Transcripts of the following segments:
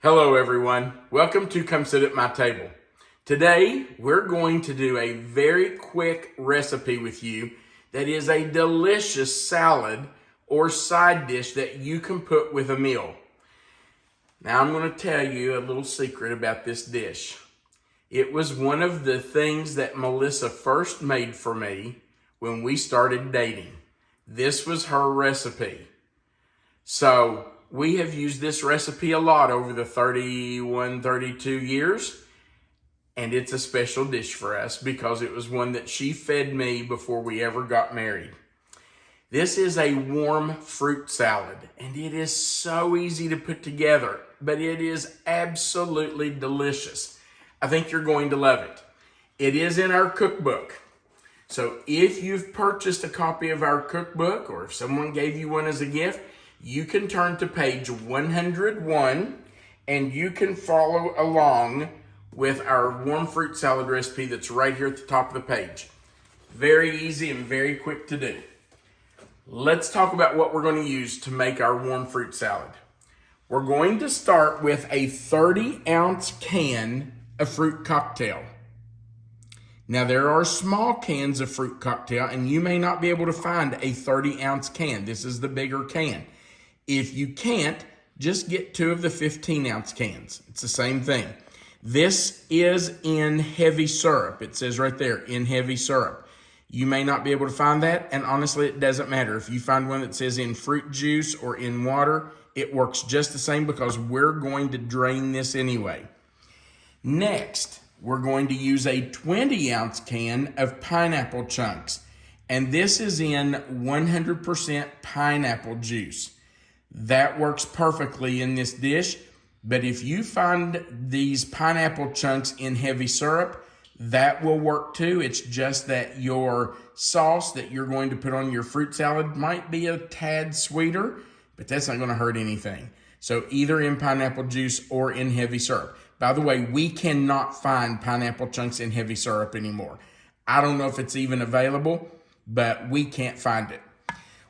Hello everyone, welcome to Come Sit at My Table. Today we're going to do a very quick recipe with you that is a delicious salad or side dish that you can put with a meal. Now I'm going to tell you a little secret about this dish. It was one of the things that Melissa first made for me when we started dating. This was her recipe. So we have used this recipe a lot over the 32 years, and it's a special dish for us because it was one that she fed me before we ever got married. This is a warm fruit salad, and it is so easy to put together, but it is absolutely delicious. I think you're going to love it. It is in our cookbook. So if you've purchased a copy of our cookbook, or if someone gave you one as a gift, you can turn to page 101 and you can follow along with our warm fruit salad recipe that's right here at the top of the page. Very easy and very quick to do. Let's talk about what we're going to use to make our warm fruit salad. We're going to start with a 30-ounce can of fruit cocktail. Now, there are small cans of fruit cocktail, and you may not be able to find a 30-ounce can. This is the bigger can. If you can't, just get 2 of the 15-ounce cans. It's the same thing. This is in heavy syrup. It says right there, in heavy syrup. You may not be able to find that, and honestly, it doesn't matter. If you find one that says in fruit juice or in water, it works just the same because we're going to drain this anyway. Next, we're going to use a 20-ounce can of pineapple chunks, and this is in 100% pineapple juice. That works perfectly in this dish, but if you find these pineapple chunks in heavy syrup, that will work too. It's just that your sauce that you're going to put on your fruit salad might be a tad sweeter, but that's not going to hurt anything. So either in pineapple juice or in heavy syrup. By the way, we cannot find pineapple chunks in heavy syrup anymore. I don't know if it's even available, but we can't find it.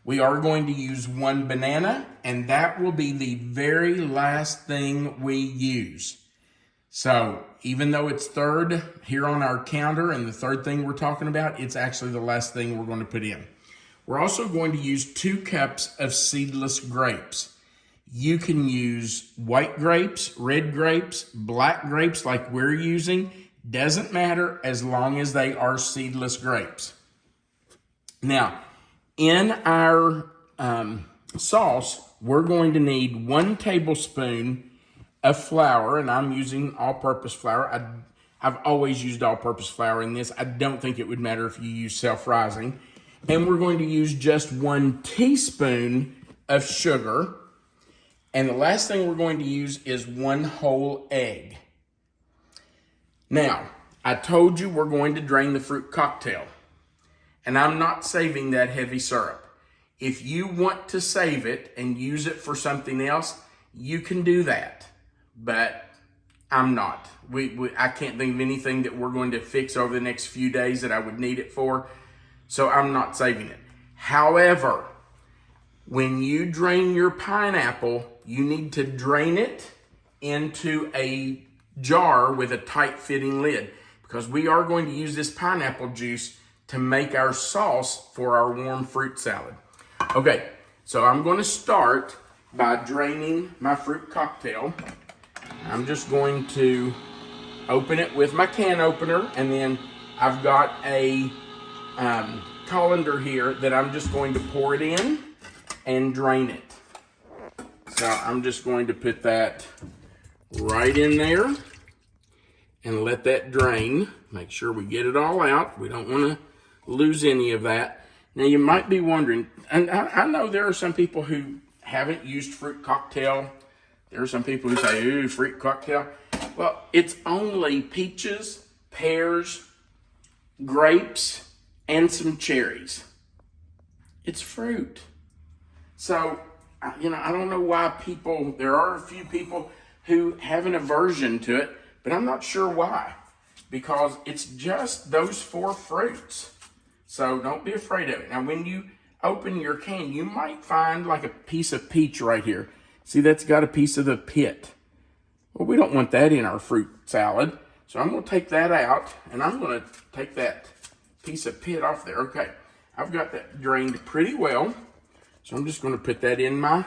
We are going to use 1 banana, and that will be the very last thing we use. So even though it's third here on our counter and the third thing we're talking about, it's actually the last thing we're going to put in. We're also going to use 2 cups of seedless grapes. You can use white grapes, red grapes, black grapes like we're using. Doesn't matter as long as they are seedless grapes. Now, in our sauce, we're going to need 1 tablespoon of flour, and I'm using all-purpose flour. I've always used all-purpose flour in this. I don't think it would matter if you use self-rising. And we're going to use just 1 teaspoon of sugar. And the last thing we're going to use is 1 whole egg. Now, I told you we're going to drain the fruit cocktail. And I'm not saving that heavy syrup. If you want to save it and use it for something else, you can do that. But I'm not. I can't think of anything that we're going to fix over the next few days that I would need it for. So I'm not saving it. However, when you drain your pineapple, you need to drain it into a jar with a tight-fitting lid because we are going to use this pineapple juice to make our sauce for our warm fruit salad. Okay, so I'm going to start by draining my fruit cocktail. I'm just going to open it with my can opener, and then I've got a colander here that I'm just going to pour it in and drain it. So I'm just going to put that right in there and let that drain. Make sure we get it all out. We don't want to lose any of that. Now you might be wondering, and I know there are some people who haven't used fruit cocktail. There are some people who say, ooh, fruit cocktail. Well, it's only peaches, pears, grapes, and some cherries. It's fruit. So, I don't know why there are a few people who have an aversion to it, but I'm not sure why. Because it's just those 4 fruits. So don't be afraid of it. Now, when you open your can, you might find like a piece of peach right here. See, that's got a piece of the pit. Well, we don't want that in our fruit salad. So I'm going to take that out, and I'm going to take that piece of pit off there. Okay, I've got that drained pretty well. So I'm just going to put that in my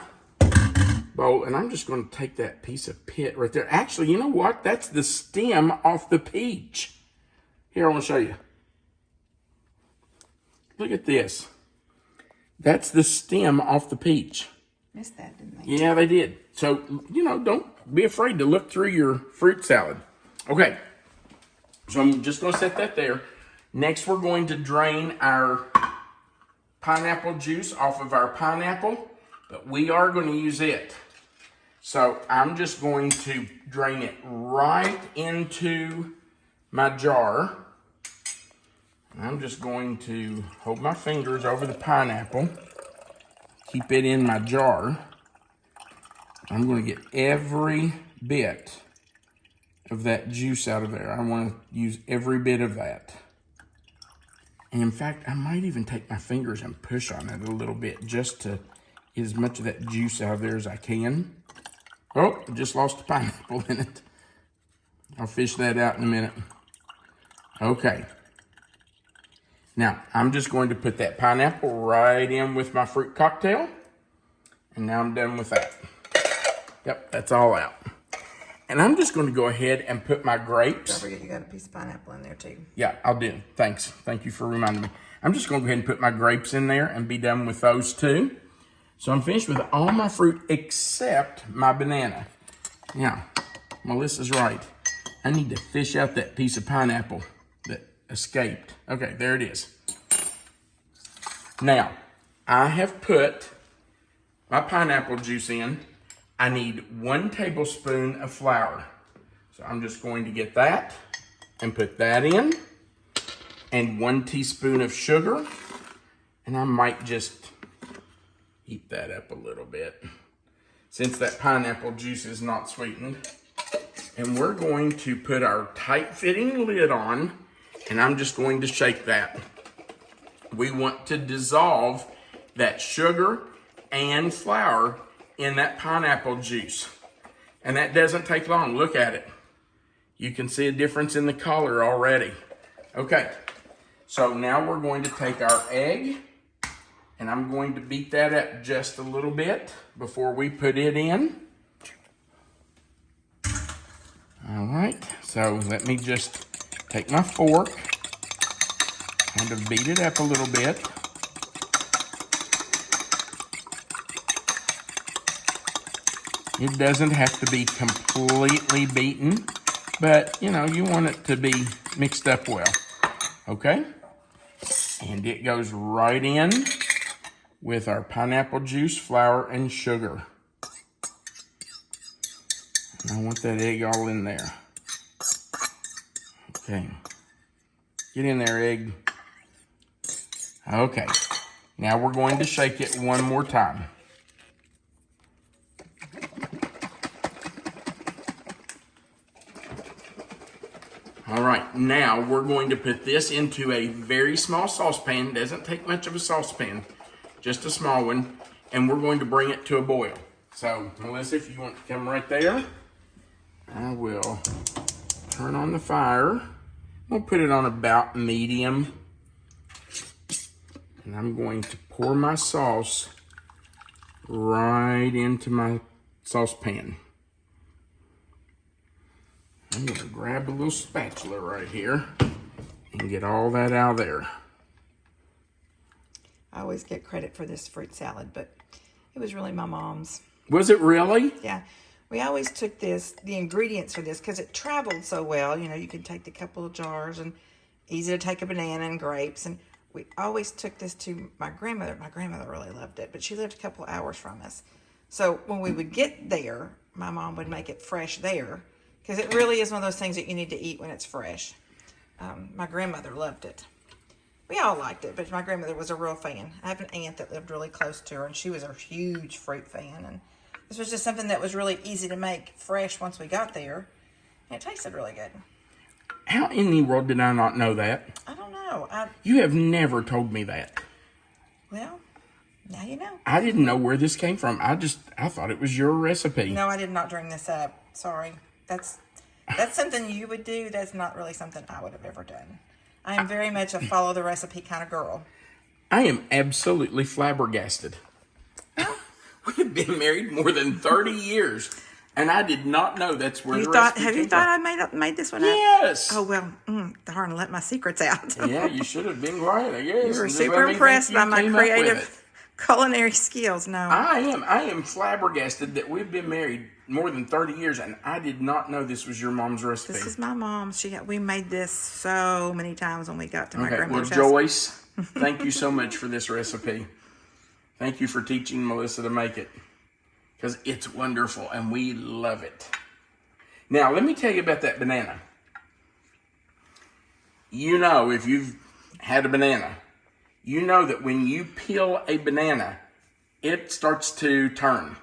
bowl, and I'm just going to take that piece of pit right there. Actually, you know what? That's the stem off the peach. Here, I want to show you. Look at this. That's the stem off the peach. Missed that, didn't they? Yeah, they did. So, you know, don't be afraid to look through your fruit salad. Okay, so I'm just going to set that there. Next, we're going to drain our pineapple juice off of our pineapple, but we are going to use it. So I'm just going to drain it right into my jar. I'm just going to hold my fingers over the pineapple, keep it in my jar. I'm going to get every bit of that juice out of there. I want to use every bit of that. And in fact, I might even take my fingers and push on it a little bit just to get as much of that juice out of there as I can. Oh, I just lost the pineapple in it. I'll fish that out in a minute. Okay. Now, I'm just going to put that pineapple right in with my fruit cocktail. And now I'm done with that. Yep, that's all out. And I'm just going to go ahead and put my grapes. Don't forget you got a piece of pineapple in there too. Yeah, I'll do. Thanks. Thank you for reminding me. I'm just going to go ahead and put my grapes in there and be done with those too. So I'm finished with all my fruit except my banana. Now, Melissa's right. I need to fish out that piece of pineapple that escaped. Okay, there it is. Now, I have put my pineapple juice in. I need 1 tablespoon of flour. So I'm just going to get that and put that in. And 1 teaspoon of sugar. And I might just heat that up a little bit, since that pineapple juice is not sweetened. And we're going to put our tight-fitting lid on, and I'm just going to shake that. We want to dissolve that sugar and flour in that pineapple juice. And that doesn't take long. Look at it. You can see a difference in the color already. Okay, so now we're going to take our egg, and I'm going to beat that up just a little bit before we put it in. All right, so let me just take my fork, kind of beat it up a little bit. It doesn't have to be completely beaten, but you know, you want it to be mixed up well, okay? And it goes right in with our pineapple juice, flour, and sugar. And I want that egg all in there. Okay. Get in there, egg. Okay. Now we're going to shake it one more time. All right, now we're going to put this into a very small saucepan. Doesn't take much of a saucepan, just a small one, and we're going to bring it to a boil. So, Melissa, if you want to come right there, I will turn on the fire. We'll put it on about medium, and I'm going to pour my sauce right into my saucepan. I'm going to grab a little spatula right here and get all that out of there. I always get credit for this fruit salad, but it was really my mom's. Was it really? Yeah. We always took the ingredients for this, because it traveled so well. You know, you can take the couple of jars, and easy to take a banana and grapes. And we always took this to my grandmother. My grandmother really loved it, but she lived a couple of hours from us. So when we would get there, my mom would make it fresh there, because it really is one of those things that you need to eat when it's fresh. My grandmother loved it. We all liked it, but my grandmother was a real fan. I have an aunt that lived really close to her, and she was a huge fruit fan. And this was just something that was really easy to make fresh once we got there. And it tasted really good. How in the world did I not know that? I don't know. You have never told me that. Well, now you know. I didn't know where this came from. I thought it was your recipe. No, I did not dream this up. Sorry. that's something you would do. That's not really something I would have ever done. I am very much a follow the recipe kind of girl. I am absolutely flabbergasted. We've been married more than 30 years, and I did not know that's where the recipe Have you came thought from. I made this one up? Yes. Oh well, darn, let my secrets out. Yeah, you should have been quiet, I guess. You were and just super let me impressed think you by my came up with it. creative culinary skills. No, I am flabbergasted that we've been married more than 30 years, and I did not know this was your mom's recipe. this is my mom's. We made this so many times when we got to my Okay, well, grandmother's house. Joyce, thank you so much for this recipe. Thank you for teaching Melissa to make it, because it's wonderful, and we love it. Now, let me tell you about that banana. You know, if you've had a banana, you know that when you peel a banana, it starts to turn.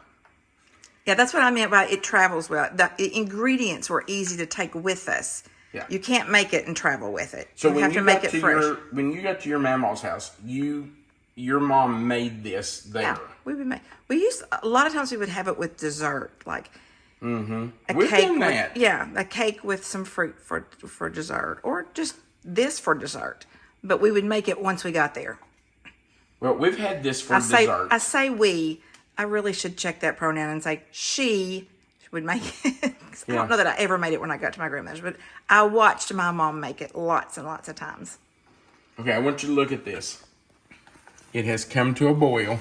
Yeah, that's what I meant by it travels well. The ingredients were easy to take with us. Yeah. You can't make it and travel with it. So you when have you to make got it to fresh. when you got to your mama's house, your mom made this there. Yeah, we used a lot of times we would have it with dessert, like a We've cake done with that. a cake with some fruit for dessert, or just this for dessert. But we would make it once we got there. Well, we've had this for dessert. I say we. I really should check that pronoun and say she would make it. I don't know that I ever made it when I got to my grandmother's, but I watched my mom make it lots and lots of times. Okay, I want you to look at this. It has come to a boil.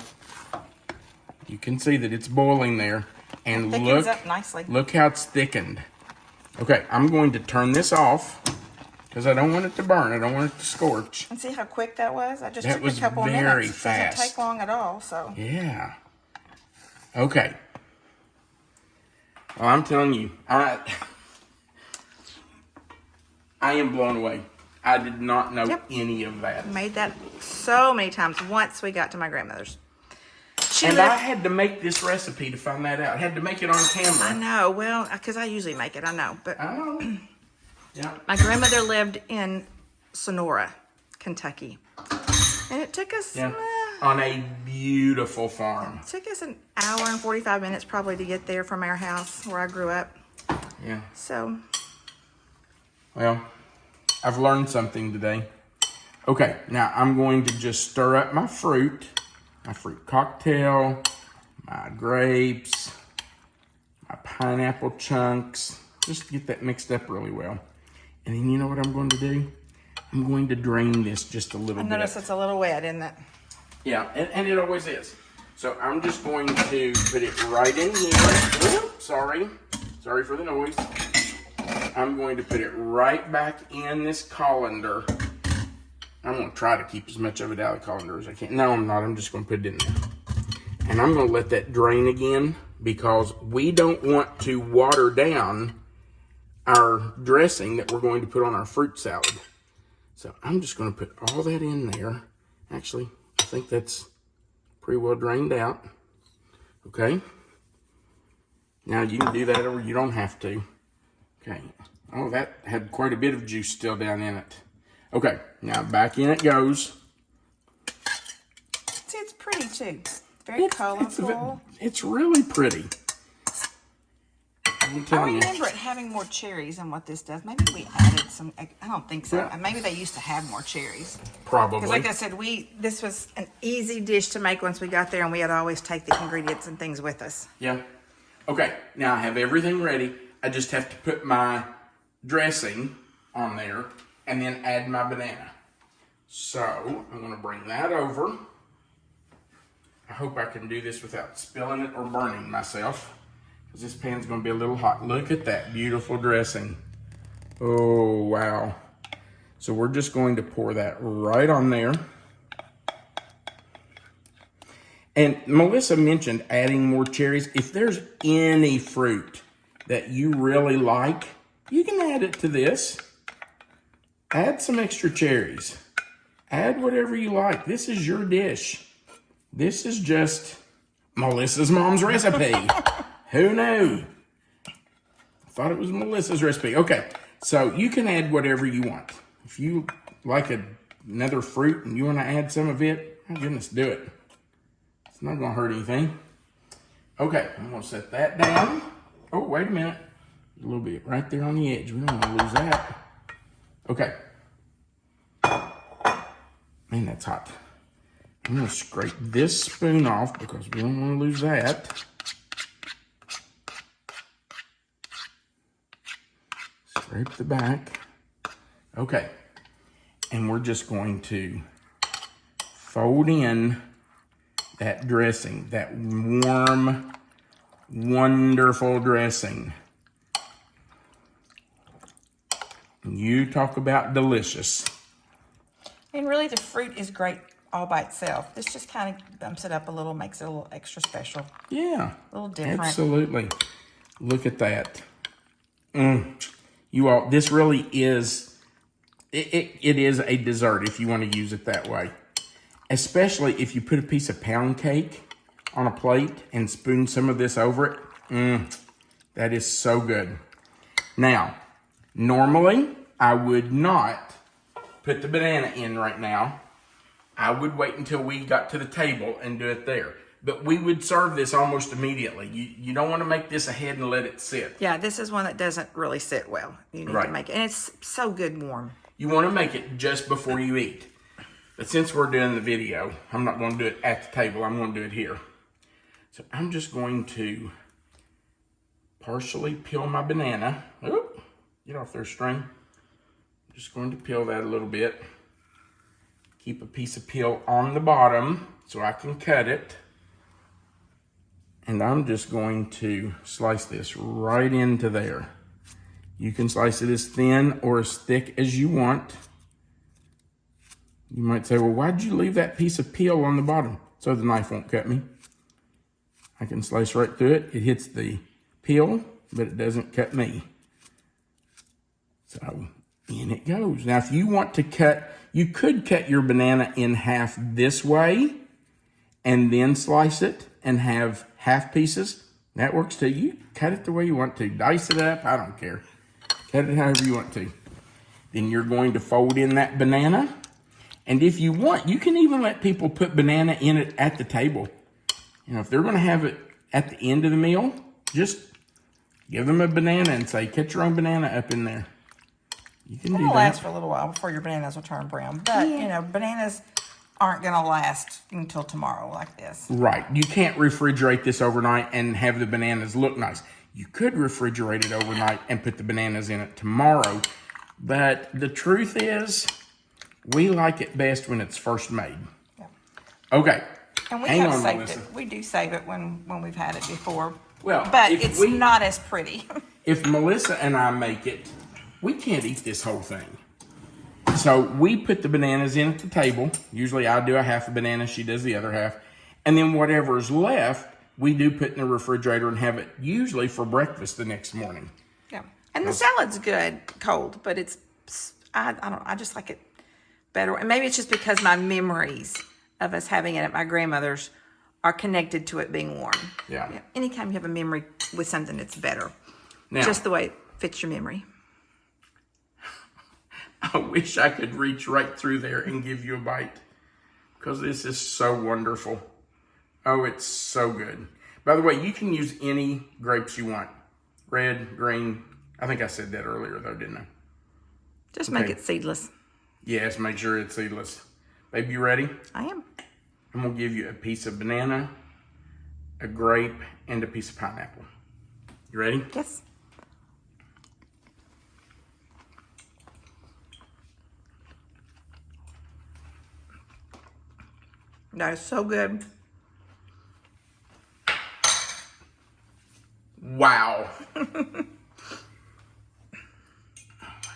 You can see that it's boiling there. And It thickens up nicely. Look how it's thickened. Okay, I'm going to turn this off because I don't want it to burn. I don't want it to scorch. And see how quick that was? I just That took was a couple of very minutes. fast. It doesn't take long at all, so. Yeah. Okay. Well, I'm telling you, I am blown away. I did not know any of that. Made that so many times once we got to my grandmother's. I had to make this recipe to find that out. I had to make it on camera. I know. Well, because I usually make it. I know. But I know. Yeah. my grandmother lived in Sonora, Kentucky. And it took us... on a beautiful farm. It took us an hour and 45 minutes probably to get there from our house where I grew up. Yeah. So... Well, I've learned something today. Okay, now I'm going to just stir up my fruit cocktail, my grapes, my pineapple chunks. Just get that mixed up really well. And then you know what I'm going to do? I'm going to drain this just a little bit. I notice it's a little wet, isn't it? Yeah, and it always is. So I'm just going to put it right in here. Oops, sorry for the noise. I'm going to put it right back in this colander. I'm going to try to keep as much of it out of the colander as I can. No, I'm not. I'm just going to put it in there. And I'm going to let that drain again because we don't want to water down our dressing that we're going to put on our fruit salad. So I'm just going to put all that in there. Actually, I think that's pretty well drained out. Okay. Now you can do that or you don't have to. Okay. Oh, that had quite a bit of juice still down in it. Okay, now back in it goes. See, it's pretty too. Very colorful. It's really pretty. I'm I telling you. remember it having more cherries than what this does. Maybe we added some. I don't think so. Yeah. Maybe they used to have more cherries. Probably. Because like I said, this was an easy dish to make once we got there, and we had to always take the ingredients and things with us. Yeah. Okay, now I have everything ready. I just have to put my dressing on there and then add my banana. So I'm going to bring that over. I hope I can do this without spilling it or burning myself, because this pan's going to be a little hot. Look at that beautiful dressing. Oh, wow. So we're just going to pour that right on there. And Melissa mentioned adding more cherries. If there's any fruit that you really like, you can add it to this. Add some extra cherries. Add whatever you like. This is your dish. This is just Melissa's mom's recipe. Who knew? I thought it was Melissa's recipe. Okay, so you can add whatever you want. If you like another fruit and you want to add some of it, my goodness, do it. It's not going to hurt anything. Okay, I'm going to set that down. Oh, wait a minute. A little bit right there on the edge. We don't want to lose that. Okay. Man, that's hot. I'm going to scrape this spoon off because we don't want to lose that. Scrape the back. Okay. And we're just going to fold in that dressing, that warm, wonderful dressing. You talk about delicious. And really the fruit is great all by itself. This just kind of bumps it up a little, makes it a little extra special. Yeah. A little different. Absolutely. Look at that. You all, this really is, it is a dessert if you want to use it that way. Especially if you put a piece of pound cake on a plate and spoon some of this over it. That is so good. Now, normally, I would not put the banana in right now. I would wait until we got to the table and do it there. But we would serve this almost immediately. You don't want to make this ahead and let it sit. Yeah, this is one that doesn't really sit well. You need to make it. And it's so good warm. You want to make it just before you eat. But since we're doing the video, I'm not going to do it at the table. I'm going to do it here. So I'm just going to partially peel my banana. Oop, get off their string. Just going to peel that a little bit. Keep a piece of peel on the bottom so I can cut it. And I'm just going to slice this right into there. You can slice it as thin or as thick as you want. You might say, well, why'd you leave that piece of peel on the bottom? So the knife won't cut me. I can slice right through it. It hits the peel, but it doesn't cut me. So in it goes. Now, if you want to cut, you could cut your banana in half this way and then slice it and have half pieces. That works too. You cut it the way you want to. Dice it up. I don't care. Cut it however you want to. Then you're going to fold in that banana. And if you want, you can even let people put banana in it at the table. You know, if they're going to have it at the end of the meal, just give them a banana and say, cut your own banana up in there. You can do that. It'll last for a little while before your bananas will turn brown. But, you know, bananas aren't going to last until tomorrow like this. Right. You can't refrigerate this overnight and have the bananas look nice. You could refrigerate it overnight and put the bananas in it tomorrow. But the truth is, we like it best when it's first made. Yeah. Okay. And we have saved it. We do save it when we've had it before. Well, but it's not as pretty. If Melissa and I make it, we can't eat this whole thing. So we put the bananas in at the table. Usually I do a half a banana, she does the other half. And then whatever's left, we do put in the refrigerator and have it usually for breakfast the next morning. Yeah. And the salad's good cold, but it's, I don't know, I just like it better. And maybe it's just because my memories of us having it at my grandmother's are connected to it being warm. Yeah. Anytime you have a memory with something, it's better. Now, just the way it fits your memory. I wish I could reach right through there and give you a bite because this is so wonderful. Oh, it's so good. By the way, you can use any grapes you want. Red, green. I think I said that earlier though, didn't I? Just make it seedless. Yes, make sure it's seedless. Babe, you ready? I am. I'm going to give you a piece of banana, a grape, and a piece of pineapple. You ready? Yes. That is so good. Wow. Oh my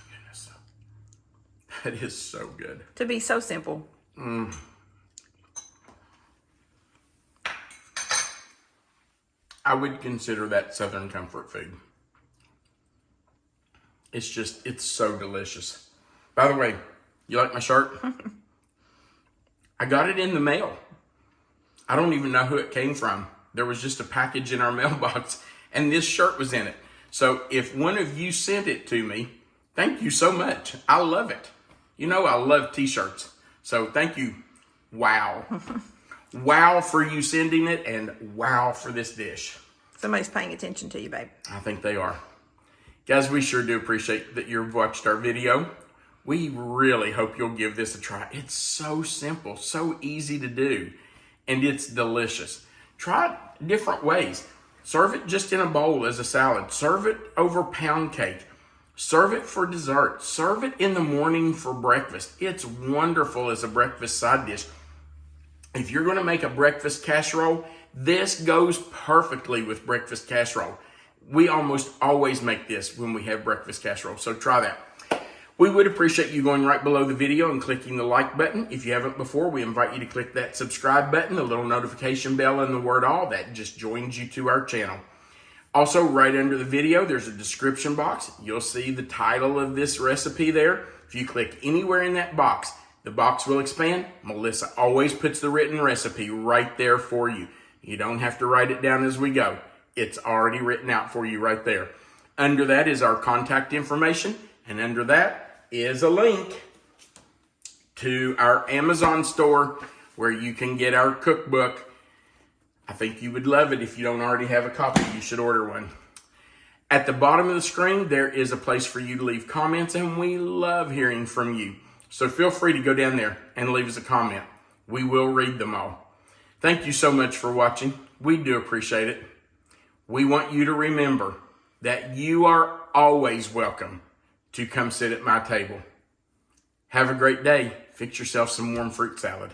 goodness. That is so good. To be so simple. I would consider that Southern comfort food. It's so delicious. By the way, you like my shirt? I got it in the mail. I don't even know who it came from. There was just a package in our mailbox and this shirt was in it. So if one of you sent it to me, thank you so much. I love it. You know I love t-shirts. So thank you. Wow. Wow for you sending it and wow for this dish. Somebody's paying attention to you, babe. I think they are. Guys, we sure do appreciate that you've watched our video. We really hope you'll give this a try. It's so simple, so easy to do, and it's delicious. Try it different ways. Serve it just in a bowl as a salad. Serve it over pound cake. Serve it for dessert. Serve it in the morning for breakfast. It's wonderful as a breakfast side dish. If you're going to make a breakfast casserole, this goes perfectly with breakfast casserole. We almost always make this when we have breakfast casserole, so try that. We would appreciate you going right below the video and clicking the like button. If you haven't before, we invite you to click that subscribe button, the little notification bell, and the word all. That just joins you to our channel. Also, right under the video, there's a description box. You'll see the title of this recipe there. If you click anywhere in that box, the box will expand. Melissa always puts the written recipe right there for you. You don't have to write it down as we go. It's already written out for you right there. Under that is our contact information, and under that is a link to our Amazon store where you can get our cookbook. I think you would love it. If you don't already have a copy, you should order one. At the bottom of the screen, there is a place for you to leave comments, and we love hearing from you. So feel free to go down there and leave us a comment. We will read them all. Thank you so much for watching. We do appreciate it. We want you to remember that you are always welcome to come sit at my table. Have a great day. Fix yourself some warm fruit salad.